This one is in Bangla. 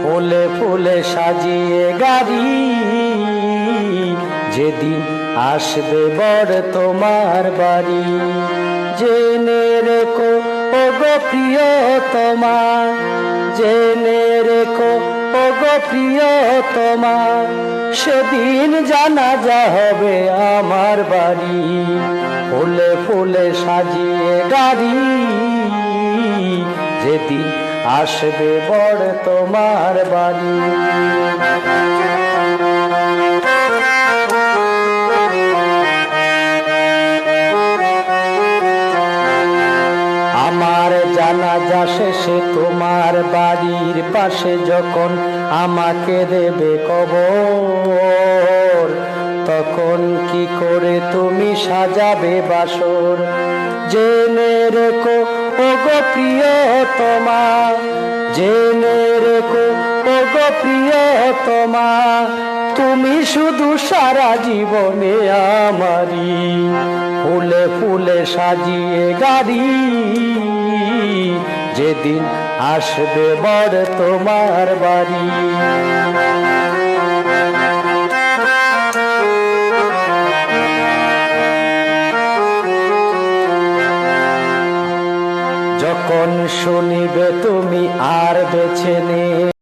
ফুলে ফুলে সাজিয়ে গাড়ি, যেদিন আসবে বর তোমার বাড়ি। জেনে রেখো ওগো প্রিয়তমা, জেনে রেখো ওগো প্রিয়তমা, সেদিন জানাজা হবে আমার বাড়ি। ফুলে ফুলে সাজিয়ে গাড়ি, যেদিন আসবে বর তোমার বাড়ি। আমার জানাজা শেষে তোমার বাড়ির পাশে যখন আমাকে দেবে কবর, তখন কি করে তুমি সাজাবে বাসর। জেনে রেখো ওগো প্রিয়তমা, জেনে রেখো ওগো প্রিয়তমা, তুমি শুধু সারা জীবনে আমারি। ফুলে ফুলে সাজিয়ে গাড়ি, যেদিন আসবে বর তোমার বাড়ি। যখন শুনিবে তুমি আর বেছে নে